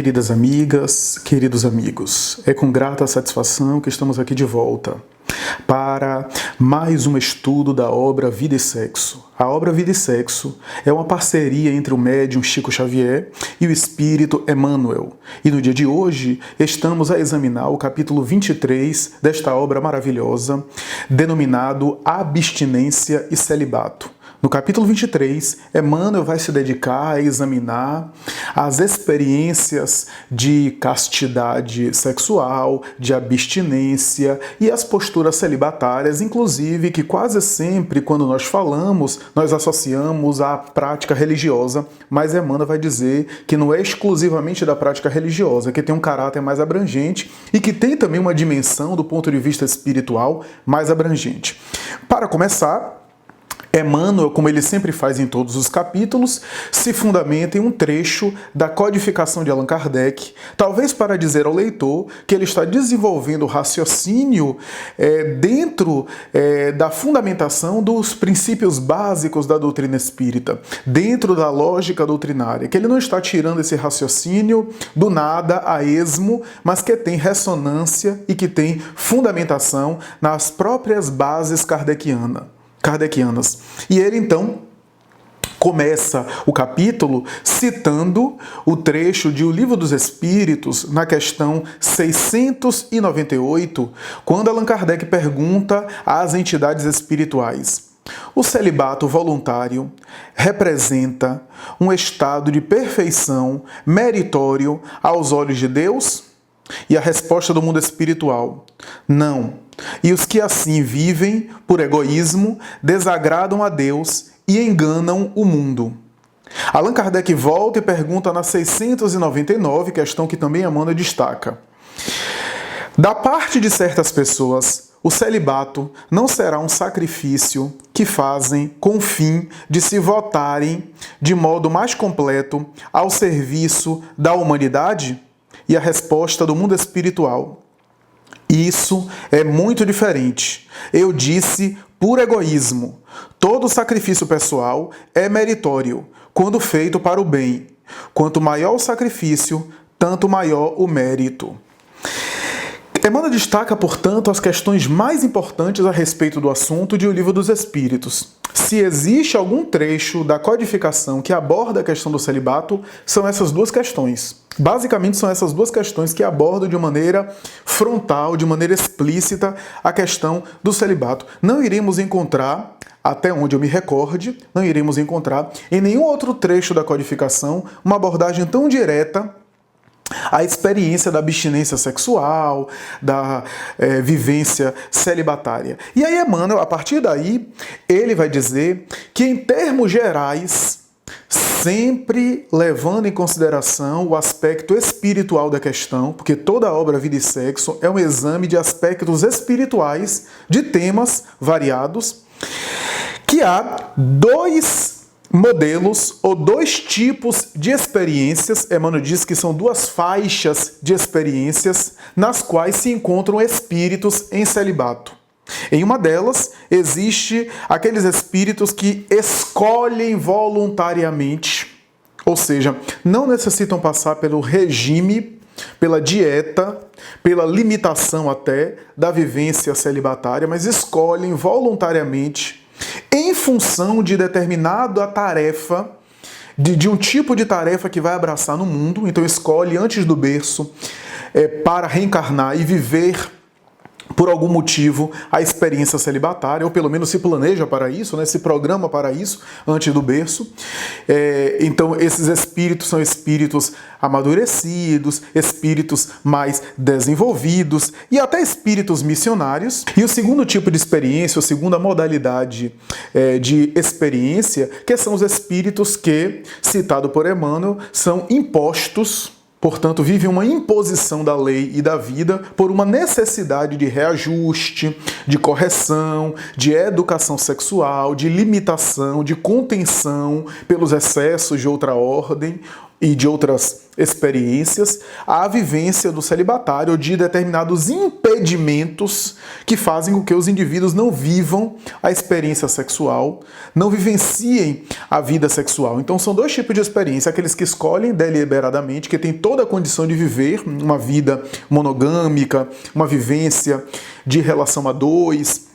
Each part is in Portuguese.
Queridas amigas, queridos amigos, é com grata satisfação que estamos aqui de volta para mais um estudo da obra Vida e Sexo. A obra Vida e Sexo é uma parceria entre o médium Chico Xavier e o espírito Emmanuel. E no dia de hoje estamos a examinar o capítulo 23 desta obra maravilhosa, denominado Abstinência e Celibato. No capítulo 23, Emmanuel vai se dedicar a examinar as experiências de castidade sexual, de abstinência e as posturas celibatárias, inclusive que quase sempre, quando nós falamos, nós associamos à prática religiosa, mas Emmanuel vai dizer que não é exclusivamente da prática religiosa, que tem um caráter mais abrangente e que tem também uma dimensão do ponto de vista espiritual mais abrangente. Para começar, Emmanuel, como ele sempre faz em todos os capítulos, se fundamenta em um trecho da codificação de Allan Kardec, talvez para dizer ao leitor que ele está desenvolvendo o raciocínio dentro da fundamentação dos princípios básicos da doutrina espírita, dentro da lógica doutrinária, que ele não está tirando esse raciocínio do nada, a esmo, mas que tem ressonância e que tem fundamentação nas próprias bases kardecianas. E ele, então, começa o capítulo citando o trecho de O Livro dos Espíritos, na questão 698, quando Allan Kardec pergunta às entidades espirituais: o celibato voluntário representa um estado de perfeição meritório aos olhos de Deus? E a resposta do mundo espiritual: não. E os que assim vivem, por egoísmo, desagradam a Deus e enganam o mundo. Allan Kardec volta e pergunta na 699, questão que também Emmanuel destaca: da parte de certas pessoas, o celibato não será um sacrifício que fazem com o fim de se votarem de modo mais completo ao serviço da humanidade? E a resposta do mundo espiritual: isso é muito diferente. Eu disse por egoísmo. Todo sacrifício pessoal é meritório, quando feito para o bem. Quanto maior o sacrifício, tanto maior o mérito. Emmanuel destaca, portanto, as questões mais importantes a respeito do assunto de O Livro dos Espíritos. Se existe algum trecho da codificação que aborda a questão do celibato, são essas duas questões. Basicamente, são essas duas questões que abordam de maneira frontal, de maneira explícita, a questão do celibato. Não iremos encontrar, até onde eu me recorde, não iremos encontrar em nenhum outro trecho da codificação uma abordagem tão direta a experiência da abstinência sexual, da vivência celibatária. E aí Emmanuel, a partir daí, ele vai dizer que, em termos gerais, sempre levando em consideração o aspecto espiritual da questão, porque toda a obra Vida e Sexo é um exame de aspectos espirituais de temas variados, que há dois modelos ou dois tipos de experiências. Emmanuel diz que são duas faixas de experiências nas quais se encontram espíritos em celibato. Em uma delas, existe aqueles espíritos que escolhem voluntariamente, ou seja, não necessitam passar pelo regime, pela dieta, pela limitação até da vivência celibatária, mas escolhem voluntariamente em função de determinada tarefa, de um tipo de tarefa que vai abraçar no mundo. Então escolhe antes do berço para reencarnar e viver por algum motivo a experiência celibatária, ou pelo menos se planeja para isso, né? Se programa para isso antes do berço. Então esses espíritos são espíritos amadurecidos, espíritos mais desenvolvidos e até espíritos missionários. E o segundo tipo de experiência, a segunda modalidade de experiência, que são os espíritos que, citado por Emmanuel, são impostos. Portanto, vive uma imposição da lei e da vida por uma necessidade de reajuste, de correção, de educação sexual, de limitação, de contenção pelos excessos de outra ordem, e de outras experiências, a vivência do celibatário ou de determinados impedimentos que fazem com que os indivíduos não vivam a experiência sexual, não vivenciem a vida sexual. Então são dois tipos de experiência: aqueles que escolhem deliberadamente, que têm toda a condição de viver uma vida monogâmica, uma vivência de relação a dois,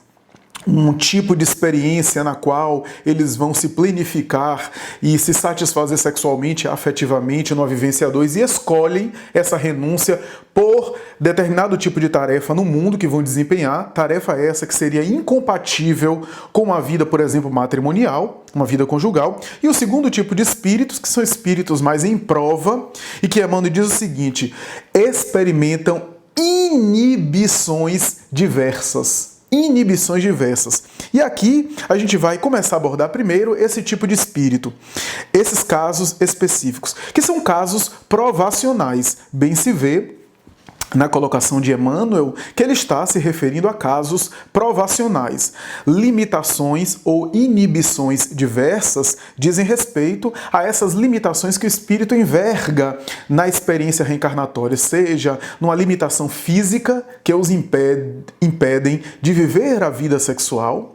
um tipo de experiência na qual eles vão se plenificar e se satisfazer sexualmente, afetivamente, numa vivência a dois, e escolhem essa renúncia por determinado tipo de tarefa no mundo que vão desempenhar, tarefa essa que seria incompatível com a vida, por exemplo, matrimonial, uma vida conjugal. E o segundo tipo de espíritos, que são espíritos mais em prova, e que Emmanuel diz o seguinte: experimentam inibições diversas. Inibições diversas. E aqui a gente vai começar a abordar primeiro esse tipo de espírito, esses casos específicos, que são casos provacionais. Bem se vê na colocação de Emmanuel que ele está se referindo a casos provacionais. Limitações ou inibições diversas dizem respeito a essas limitações que o espírito enverga na experiência reencarnatória, seja numa limitação física que os impedem de viver a vida sexual.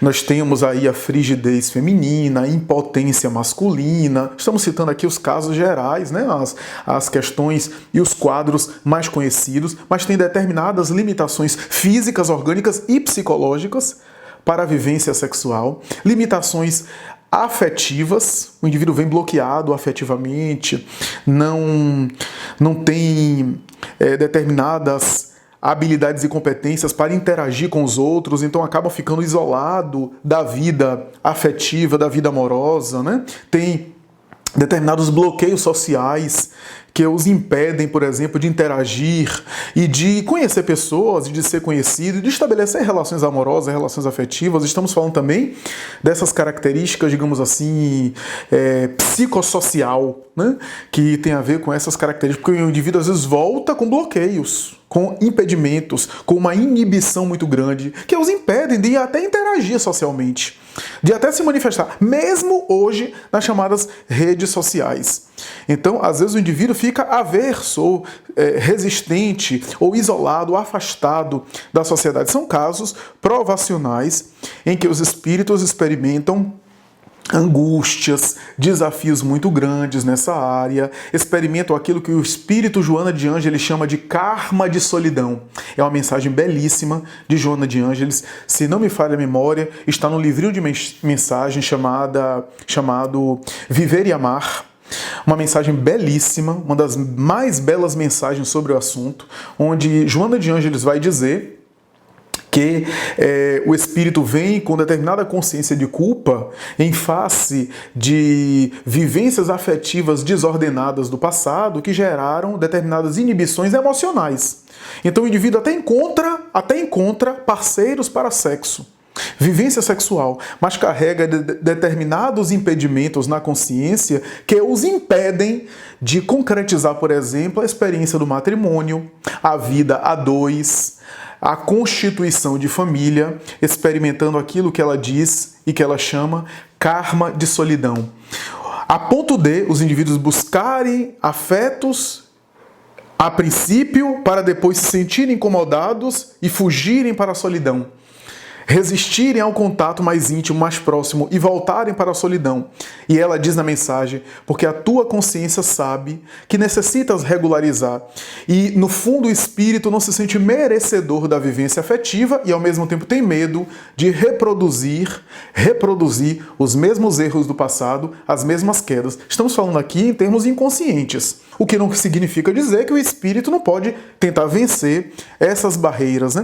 Nós temos aí a frigidez feminina, a impotência masculina. Estamos citando aqui os casos gerais, as questões e os quadros mais conhecidos, mas tem determinadas limitações físicas, orgânicas e psicológicas para a vivência sexual, limitações afetivas. O indivíduo vem bloqueado afetivamente, não tem determinadas habilidades e competências para interagir com os outros, então acaba ficando isolado da vida afetiva, da vida amorosa, Tem determinados bloqueios sociais que os impedem, por exemplo, de interagir e de conhecer pessoas, e de ser conhecido, e de estabelecer relações amorosas, relações afetivas. Estamos falando também dessas características, digamos assim, psicossocial, que tem a ver com essas características, porque o indivíduo às vezes volta com bloqueios, com impedimentos, com uma inibição muito grande, que os impedem de até interagir socialmente, de até se manifestar, mesmo hoje nas chamadas redes sociais. Então, às vezes o indivíduo fica averso, ou resistente, ou isolado, ou afastado da sociedade. São casos provacionais em que os espíritos experimentam angústias, desafios muito grandes nessa área, experimentam aquilo que o espírito Joana de Ângeles chama de karma de solidão. É uma mensagem belíssima de Joana de Ângeles, se não me falha a memória, está no livrinho de mensagem chamado Viver e Amar. Uma mensagem belíssima, uma das mais belas mensagens sobre o assunto, onde Joana de Ângeles vai dizer que o espírito vem com determinada consciência de culpa em face de vivências afetivas desordenadas do passado que geraram determinadas inibições emocionais. Então o indivíduo até encontra parceiros para sexo, vivência sexual, mas carrega determinados impedimentos na consciência que os impedem de concretizar, por exemplo, a experiência do matrimônio, a vida a dois, a constituição de família, experimentando aquilo que ela diz e que ela chama karma de solidão. A ponto de os indivíduos buscarem afetos a princípio para depois se sentirem incomodados e fugirem para a solidão. Resistirem ao contato mais íntimo, mais próximo e voltarem para a solidão. E ela diz na mensagem, porque a tua consciência sabe que necessitas regularizar. E no fundo o espírito não se sente merecedor da vivência afetiva e ao mesmo tempo tem medo de reproduzir os mesmos erros do passado, as mesmas quedas. Estamos falando aqui em termos inconscientes, o que não significa dizer que o espírito não pode tentar vencer essas barreiras,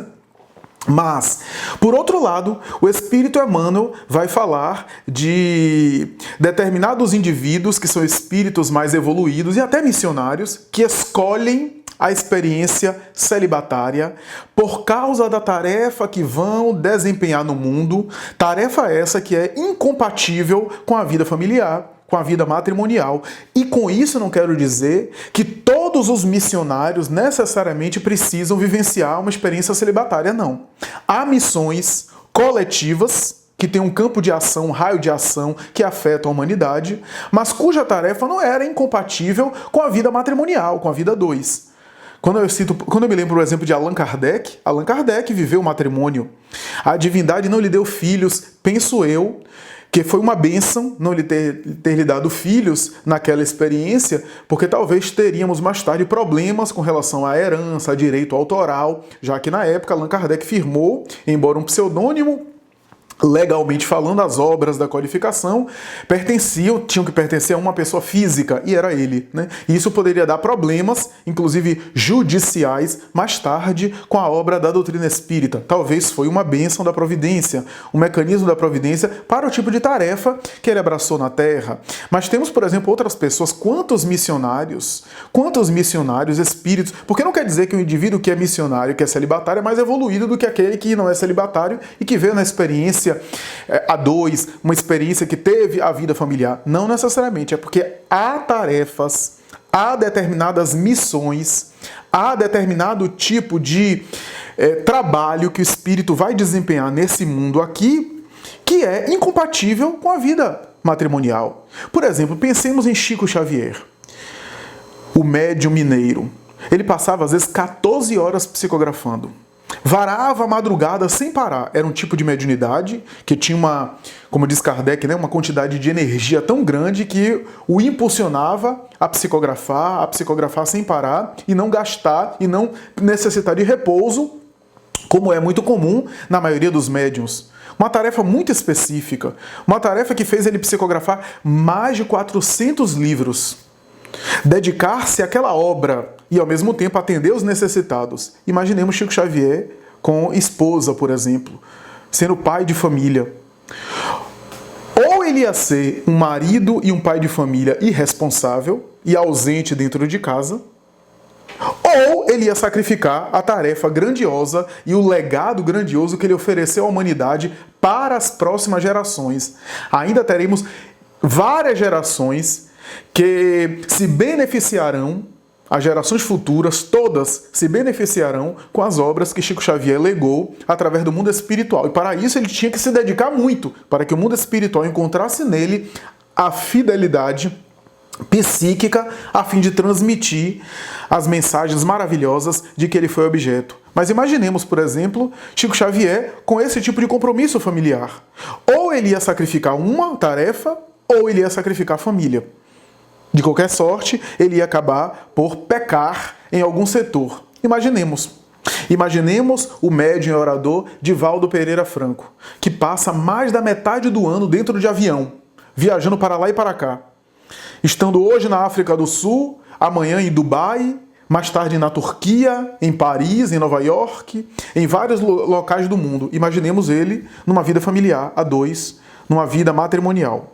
Mas, por outro lado, o Espírito Emmanuel vai falar de determinados indivíduos que são espíritos mais evoluídos e até missionários que escolhem a experiência celibatária por causa da tarefa que vão desempenhar no mundo, tarefa essa que é incompatível com a vida familiar, com a vida matrimonial. E com isso não quero dizer que todos os missionários necessariamente precisam vivenciar uma experiência celibatária, não. Há missões coletivas, que tem um campo de ação, um raio de ação que afeta a humanidade, mas cuja tarefa não era incompatível com a vida matrimonial, com a vida a dois. Quando eu me lembro, por exemplo, de Allan Kardec viveu o matrimônio. A divindade não lhe deu filhos, penso eu, que foi uma bênção não lhe ter lhe dado filhos naquela experiência, porque talvez teríamos mais tarde problemas com relação à herança, a direito autoral, já que na época Allan Kardec firmou, embora um pseudônimo, legalmente falando, as obras da codificação tinham que pertencer a uma pessoa física, e era ele, né? E isso poderia dar problemas, inclusive judiciais, mais tarde com a obra da doutrina espírita. Talvez foi uma bênção da providência, um mecanismo da providência para o tipo de tarefa que ele abraçou na Terra. Mas temos, por exemplo, outras pessoas, quantos missionários espíritos, porque não quer dizer que o indivíduo que é missionário, que é celibatário, é mais evoluído do que aquele que não é celibatário e que veio na experiência a dois, uma experiência que teve a vida familiar. Não necessariamente, é porque há tarefas, há determinadas missões, há determinado tipo de trabalho que o espírito vai desempenhar nesse mundo aqui, que é incompatível com a vida matrimonial. Por exemplo, pensemos em Chico Xavier, o médium mineiro. Ele passava às vezes 14 horas psicografando. Varava a madrugada sem parar. Era um tipo de mediunidade que tinha como diz Kardec, né, uma quantidade de energia tão grande que o impulsionava a psicografar sem parar e não gastar e não necessitar de repouso, como é muito comum na maioria dos médiuns. Uma tarefa muito específica, uma tarefa que fez ele psicografar mais de 400 livros. Dedicar-se àquela obra e, ao mesmo tempo, atender os necessitados. Imaginemos Chico Xavier com esposa, por exemplo, sendo pai de família. Ou ele ia ser um marido e um pai de família irresponsável e ausente dentro de casa, ou ele ia sacrificar a tarefa grandiosa e o legado grandioso que ele ofereceu à humanidade para as próximas gerações. Ainda teremos várias gerações que se beneficiarão, as gerações futuras, todas se beneficiarão com as obras que Chico Xavier legou através do mundo espiritual. E para isso ele tinha que se dedicar muito, para que o mundo espiritual encontrasse nele a fidelidade psíquica a fim de transmitir as mensagens maravilhosas de que ele foi objeto. Mas imaginemos, por exemplo, Chico Xavier com esse tipo de compromisso familiar. Ou ele ia sacrificar uma tarefa, ou ele ia sacrificar a família. De qualquer sorte, ele ia acabar por pecar em algum setor. Imaginemos o médium e orador Divaldo Pereira Franco, que passa mais da metade do ano dentro de avião, viajando para lá e para cá. Estando hoje na África do Sul, amanhã em Dubai, mais tarde na Turquia, em Paris, em Nova York, em vários locais do mundo. Imaginemos ele numa vida familiar, a dois, numa vida matrimonial.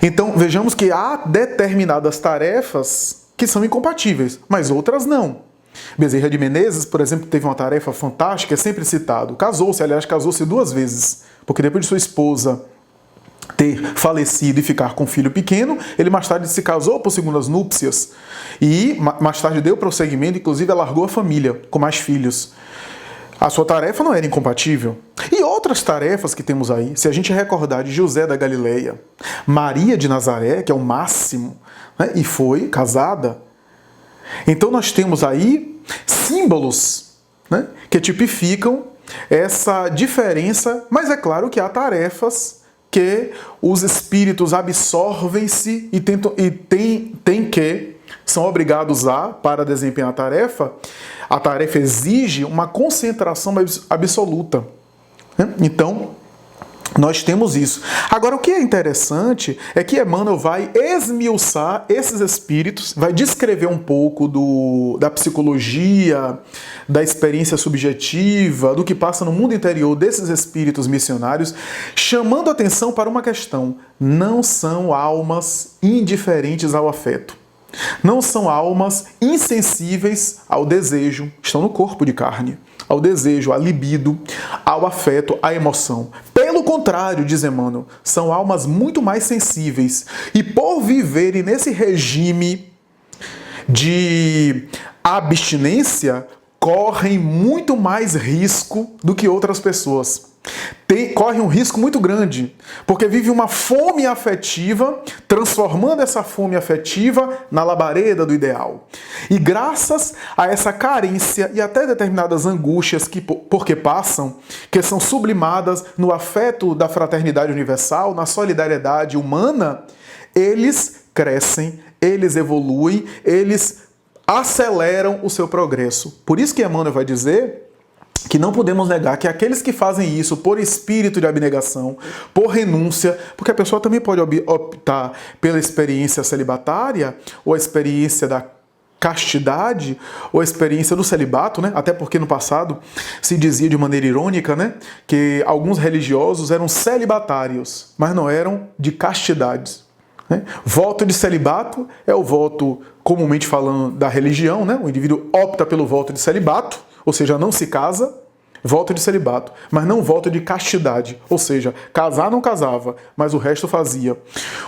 Então, vejamos que há determinadas tarefas que são incompatíveis, mas outras não. Bezerra de Menezes, por exemplo, teve uma tarefa fantástica, é sempre citado. Casou-se 2 vezes, porque depois de sua esposa ter falecido e ficar com um filho pequeno, ele mais tarde se casou por segundas núpcias e mais tarde deu prosseguimento, inclusive largou a família com mais filhos. A sua tarefa não era incompatível. E outras tarefas que temos aí, se a gente recordar de José da Galileia, Maria de Nazaré, que é o máximo, né, e foi casada. Então nós temos aí símbolos, né, que tipificam essa diferença, mas é claro que há tarefas que os espíritos absorvem-se e têm que são obrigados para desempenhar a tarefa exige uma concentração absoluta. Então, nós temos isso. Agora, o que é interessante é que Emmanuel vai esmiuçar esses espíritos, vai descrever um pouco da psicologia, da experiência subjetiva, do que passa no mundo interior desses espíritos missionários, chamando atenção para uma questão: não são almas indiferentes ao afeto. Não são almas insensíveis ao desejo, estão no corpo de carne, ao desejo, à libido, ao afeto, à emoção. Pelo contrário, diz Emmanuel, são almas muito mais sensíveis e por viverem nesse regime de abstinência, correm muito mais risco do que outras pessoas. corre um risco muito grande, porque vive uma fome afetiva, transformando essa fome afetiva na labareda do ideal. E graças a essa carência e até determinadas angústias que porque passam, que são sublimadas no afeto da fraternidade universal, na solidariedade humana, eles crescem, eles evoluem, eles aceleram o seu progresso. Por isso que Emmanuel vai dizer que não podemos negar que aqueles que fazem isso por espírito de abnegação, por renúncia, porque a pessoa também pode optar pela experiência celibatária, ou a experiência da castidade, ou a experiência do celibato, né? Até porque no passado se dizia de maneira irônica, né, que alguns religiosos eram celibatários, mas não eram de castidades. Voto de celibato é o voto, comumente falando, da religião, né? O indivíduo opta pelo voto de celibato, ou seja, não se casa, voto de celibato, mas não voto de castidade, ou seja, casar não casava, mas o resto fazia.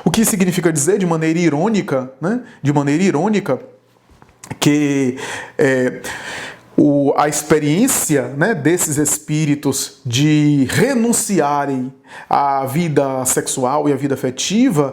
O que significa dizer, de maneira irônica, né? De maneira irônica, que a experiência, né, desses espíritos de renunciarem à vida sexual e à vida afetiva,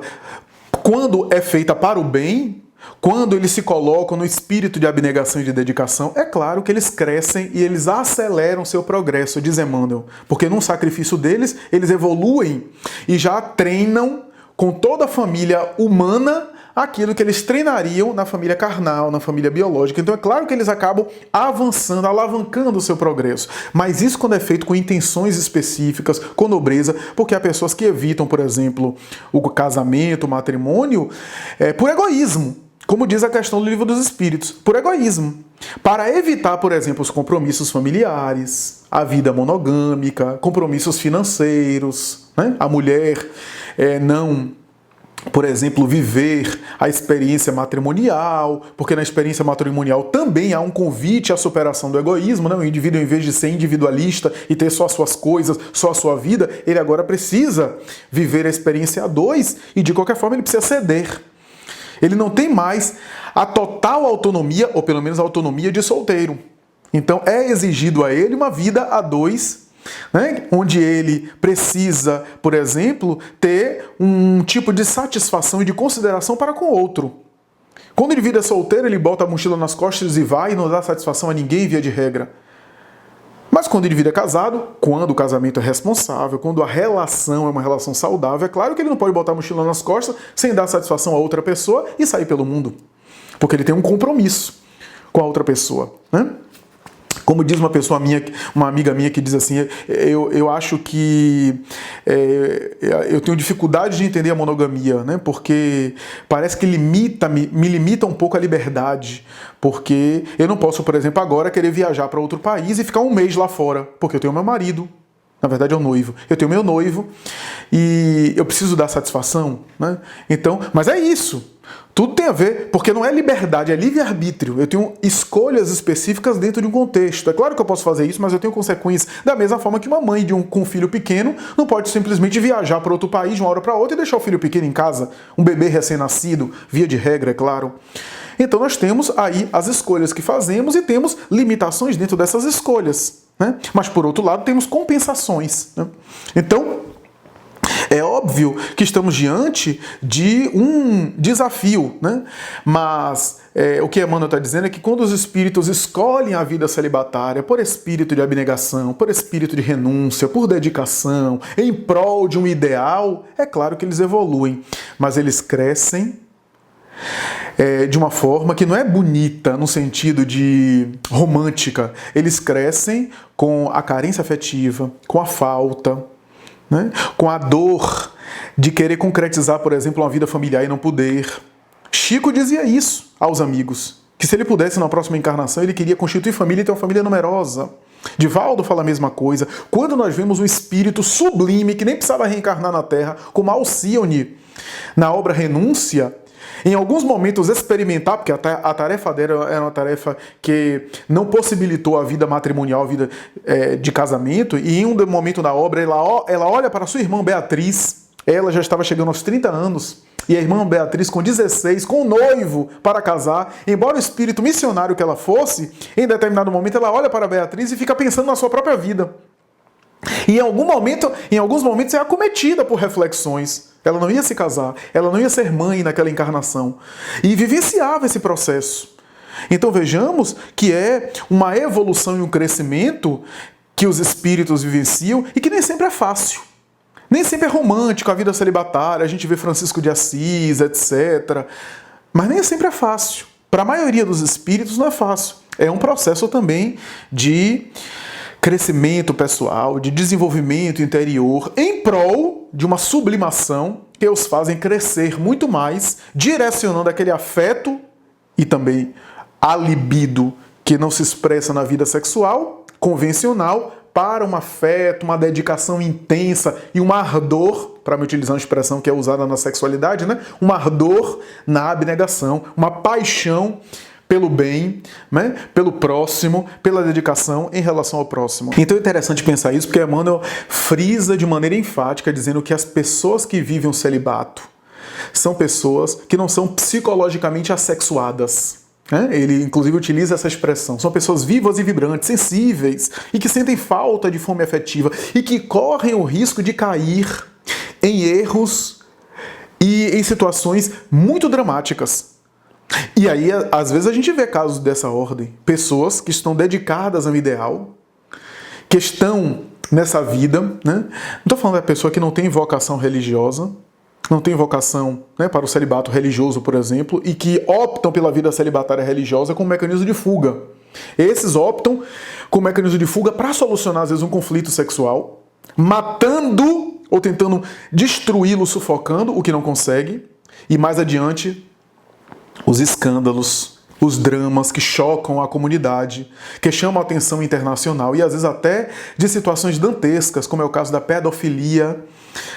quando é feita para o bem, quando eles se colocam no espírito de abnegação e de dedicação, é claro que eles crescem e eles aceleram seu progresso, diz Emmanuel, porque num sacrifício deles, eles evoluem e já treinam com toda a família humana aquilo que eles treinariam na família carnal, na família biológica. Então é claro que eles acabam avançando, alavancando o seu progresso. Mas isso quando é feito com intenções específicas, com nobreza, porque há pessoas que evitam, por exemplo, o casamento, o matrimônio, por egoísmo. Como diz a questão do Livro dos Espíritos, por egoísmo. Para evitar, por exemplo, os compromissos familiares, a vida monogâmica, compromissos financeiros, né? A mulher não, por exemplo, viver a experiência matrimonial, porque na experiência matrimonial também há um convite à superação do egoísmo, né? O indivíduo, em vez de ser individualista e ter só as suas coisas, só a sua vida, ele agora precisa viver a experiência a dois e, de qualquer forma, ele precisa ceder. Ele não tem mais a total autonomia, ou pelo menos a autonomia de solteiro. Então é exigido a ele uma vida a dois, né? Onde ele precisa, por exemplo, ter um tipo de satisfação e de consideração para com o outro. Quando o indivíduo é solteiro, ele bota a mochila nas costas e vai e não dá satisfação a ninguém via de regra. Mas quando o indivíduo é casado, quando o casamento é responsável, quando a relação é uma relação saudável, é claro que ele não pode botar a mochila nas costas sem dar satisfação a outra pessoa e sair pelo mundo. Porque ele tem um compromisso com a outra pessoa, né? Como diz uma amiga minha que diz assim, eu acho que eu tenho dificuldade de entender a monogamia, né? Porque parece que me limita um pouco a liberdade, porque eu não posso, por exemplo, agora querer viajar para outro país e ficar um mês lá fora, porque eu tenho meu marido, na verdade é um noivo, eu tenho meu noivo e eu preciso dar satisfação, né? Então, mas é isso. Tudo tem a ver, porque não é liberdade, é livre-arbítrio. Eu tenho escolhas específicas dentro de um contexto. É claro que eu posso fazer isso, mas eu tenho consequências da mesma forma que uma mãe com um filho pequeno não pode simplesmente viajar para outro país de uma hora para outra e deixar o filho pequeno em casa. Um bebê recém-nascido, via de regra, é claro. Então nós temos aí as escolhas que fazemos e temos limitações dentro dessas escolhas, né? Mas por outro lado temos compensações, né? Então, é óbvio que estamos diante de um desafio, né? Mas o que Emmanuel está dizendo é que quando os espíritos escolhem a vida celibatária por espírito de abnegação, por espírito de renúncia, por dedicação, em prol de um ideal, é claro que eles evoluem, mas eles crescem de uma forma que não é bonita no sentido de romântica. Eles crescem com a carência afetiva, com a falta, né? Com a dor de querer concretizar, por exemplo, uma vida familiar e não poder. Chico dizia isso aos amigos, que se ele pudesse na próxima encarnação, ele queria constituir família e ter uma família numerosa. Divaldo fala a mesma coisa. Quando nós vemos um espírito sublime, que nem precisava reencarnar na Terra, como Alcione, na obra Renúncia, em alguns momentos experimentar, porque a tarefa dela era uma tarefa que não possibilitou a vida matrimonial, a vida de casamento, e em um momento da obra ela olha para sua irmã Beatriz, ela já estava chegando aos 30 anos, e a irmã Beatriz com 16, com um noivo para casar, embora o espírito missionário que ela fosse, em determinado momento ela olha para Beatriz e fica pensando na sua própria vida. E em alguns momentos é acometida por reflexões. Ela não ia se casar, ela não ia ser mãe naquela encarnação. E vivenciava esse processo. Então vejamos que é uma evolução e um crescimento que os espíritos vivenciam e que nem sempre é fácil. Nem sempre é romântico a vida celibatária, a gente vê Francisco de Assis, etc. Mas nem sempre é fácil. Para a maioria dos espíritos não é fácil. É um processo também de crescimento pessoal, de desenvolvimento interior, em prol de uma sublimação que os fazem crescer muito mais, direcionando aquele afeto e também a libido que não se expressa na vida sexual convencional para um afeto, uma dedicação intensa e um ardor, para me utilizar uma expressão que é usada na sexualidade, né? Um ardor na abnegação, uma paixão pelo bem, né? Pelo próximo, pela dedicação em relação ao próximo. Então é interessante pensar isso, porque Emmanuel frisa de maneira enfática, dizendo que as pessoas que vivem o celibato são pessoas que não são psicologicamente assexuadas. Ele, inclusive, utiliza essa expressão. São pessoas vivas e vibrantes, sensíveis, e que sentem falta de fome afetiva, e que correm o risco de cair em erros e em situações muito dramáticas. E aí, às vezes, a gente vê casos dessa ordem. Pessoas que estão dedicadas a um ideal, que estão nessa vida, né? Não estou falando da pessoa que não tem vocação religiosa, não tem vocação, né, para o celibato religioso, por exemplo, e que optam pela vida celibatária religiosa como mecanismo de fuga. Esses optam como mecanismo de fuga para solucionar, às vezes, um conflito sexual, matando ou tentando destruí-lo, sufocando, o que não consegue, e mais adiante, os escândalos, os dramas que chocam a comunidade, que chamam a atenção internacional e às vezes até de situações dantescas, como é o caso da pedofilia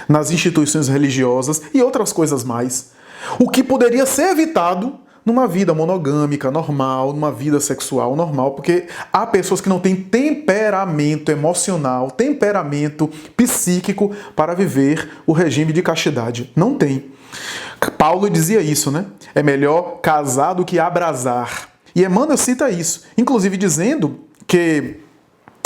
nas instituições religiosas e outras coisas mais. O que poderia ser evitado numa vida monogâmica normal, numa vida sexual normal, porque há pessoas que não têm temperamento emocional, temperamento psíquico para viver o regime de castidade. Não tem. Paulo dizia isso, né? É melhor casar do que abrasar. E Emmanuel cita isso, inclusive dizendo que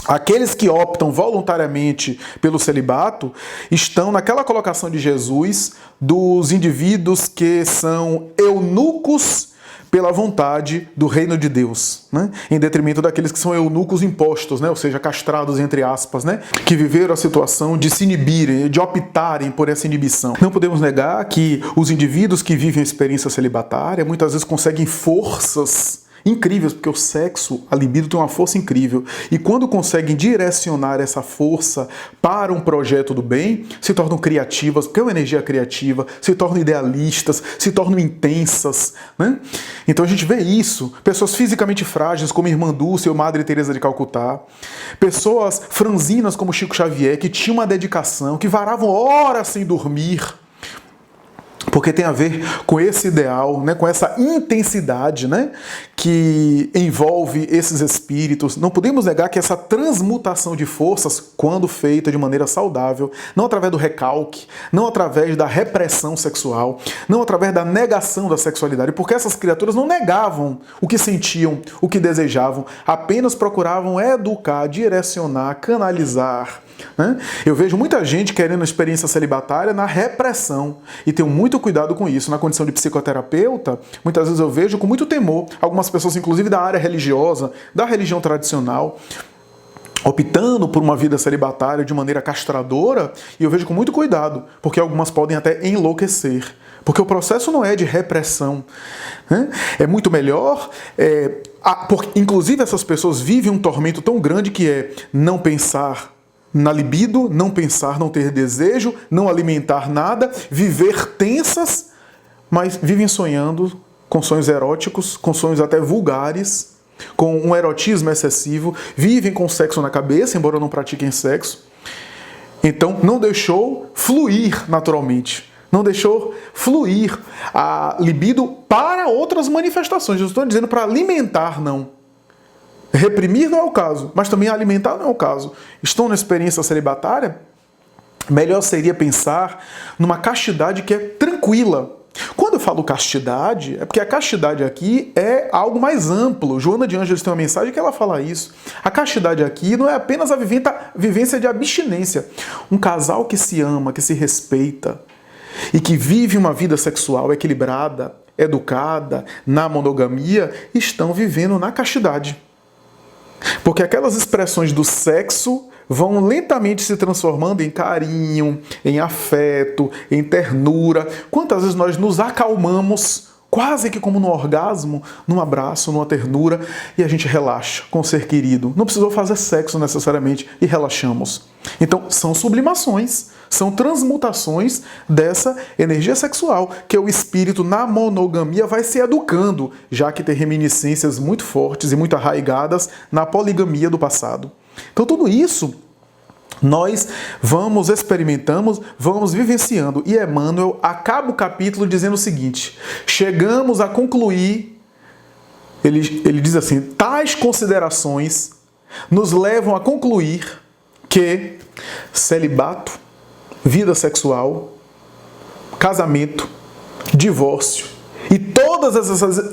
aqueles que optam voluntariamente pelo celibato estão naquela colocação de Jesus dos indivíduos que são eunucos pela vontade do reino de Deus, né? Em detrimento daqueles que são eunucos impostos, né? Ou seja, castrados, entre aspas, né? Que viveram a situação de se inibirem, de optarem por essa inibição. Não podemos negar que os indivíduos que vivem a experiência celibatária muitas vezes conseguem forças incríveis, porque o sexo, a libido tem uma força incrível. E quando conseguem direcionar essa força para um projeto do bem, se tornam criativas, porque é uma energia criativa, se tornam idealistas, se tornam intensas, né? Então a gente vê isso. Pessoas fisicamente frágeis, como Irmã Dulce ou Madre Teresa de Calcutá. Pessoas franzinas, como Chico Xavier, que tinham uma dedicação, que varavam horas sem dormir, porque tem a ver com esse ideal, né, com essa intensidade, né, que envolve esses espíritos. Não podemos negar que essa transmutação de forças, quando feita de maneira saudável, não através do recalque, não através da repressão sexual, não através da negação da sexualidade, porque essas criaturas não negavam o que sentiam, o que desejavam, apenas procuravam educar, direcionar, canalizar, né? Eu vejo muita gente querendo a experiência celibatária na repressão e tenho muito cuidado com isso. Na condição de psicoterapeuta, muitas vezes eu vejo com muito temor algumas pessoas, inclusive da área religiosa, da religião tradicional, optando por uma vida celibatária de maneira castradora, e eu vejo com muito cuidado, porque algumas podem até enlouquecer. Porque o processo não é de repressão, né? É muito melhor, inclusive essas pessoas vivem um tormento tão grande que é não pensar na libido, não pensar, não ter desejo, não alimentar nada, viver tensas, mas vivem sonhando com sonhos eróticos, com sonhos até vulgares, com um erotismo excessivo, vivem com sexo na cabeça, embora não pratiquem sexo. Então não deixou fluir naturalmente, não deixou fluir a libido para outras manifestações. Eu estou dizendo para alimentar, não. Reprimir não é o caso, mas também alimentar não é o caso. Estão na experiência celibatária? Melhor seria pensar numa castidade que é tranquila. Quando eu falo castidade, é porque a castidade aqui é algo mais amplo. Joana de Ângeles tem uma mensagem que ela fala isso. A castidade aqui não é apenas a vivência de abstinência. Um casal que se ama, que se respeita e que vive uma vida sexual equilibrada, educada, na monogamia, estão vivendo na castidade. Porque aquelas expressões do sexo vão lentamente se transformando em carinho, em afeto, em ternura. Quantas vezes nós nos acalmamos, quase que como no orgasmo, num abraço, numa ternura, e a gente relaxa com o ser querido. Não precisou fazer sexo necessariamente e relaxamos. Então, são sublimações, são transmutações dessa energia sexual, que o espírito na monogamia vai se educando, já que tem reminiscências muito fortes e muito arraigadas na poligamia do passado. Então tudo isso nós vamos experimentamos, vamos vivenciando. E Emmanuel acaba o capítulo dizendo o seguinte: chegamos a concluir, ele diz assim, tais considerações nos levam a concluir que celibato, vida sexual, casamento, divórcio e todas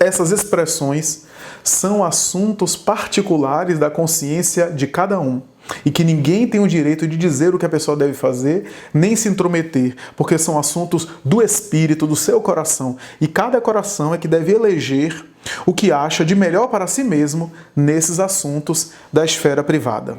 essas expressões são assuntos particulares da consciência de cada um. E que ninguém tem o direito de dizer o que a pessoa deve fazer, nem se intrometer, porque são assuntos do espírito, do seu coração. E cada coração é que deve eleger o que acha de melhor para si mesmo nesses assuntos da esfera privada.